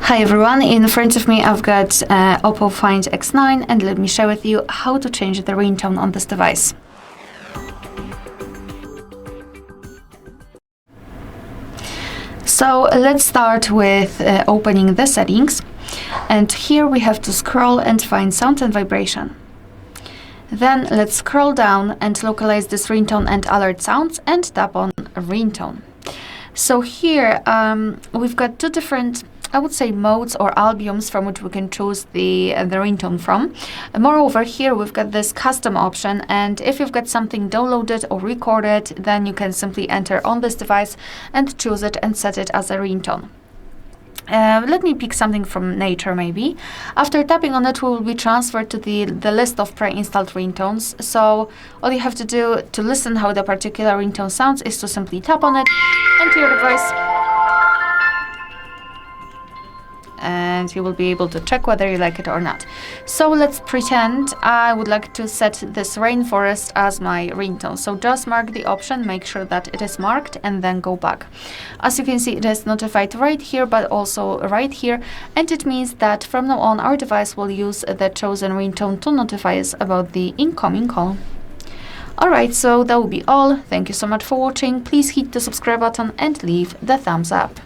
Hi everyone, in front of me I've got OPPO Find X9 and let me share with you how to change the ringtone on this device. So let's start with opening the settings, and here we have to scroll and find sound and vibration. Then let's scroll down and localize this ringtone and alert sounds and tap on ringtone. So here we've got two different, I would say, modes or albums from which we can choose the ringtone from. Moreover, here we've got this custom option, and if you've got something downloaded or recorded, then you can simply enter on this device and choose it and set it as a ringtone. Let me pick something from nature maybe. After tapping on it, we will be transferred to the list of pre-installed ringtones. So all you have to do to listen how the particular ringtone sounds is to simply tap on it, enter your device, and you will be able to check whether you like it or not. So let's pretend I would like to set this rainforest as my ringtone. So just mark the option, make sure that it is marked, and then go back. As you can see, it is notified right here, but also right here, and it means that from now on our device will use the chosen ringtone to notify us about the incoming call. Alright, so that will be all. Thank you so much for watching. Please hit the subscribe button and leave the thumbs up.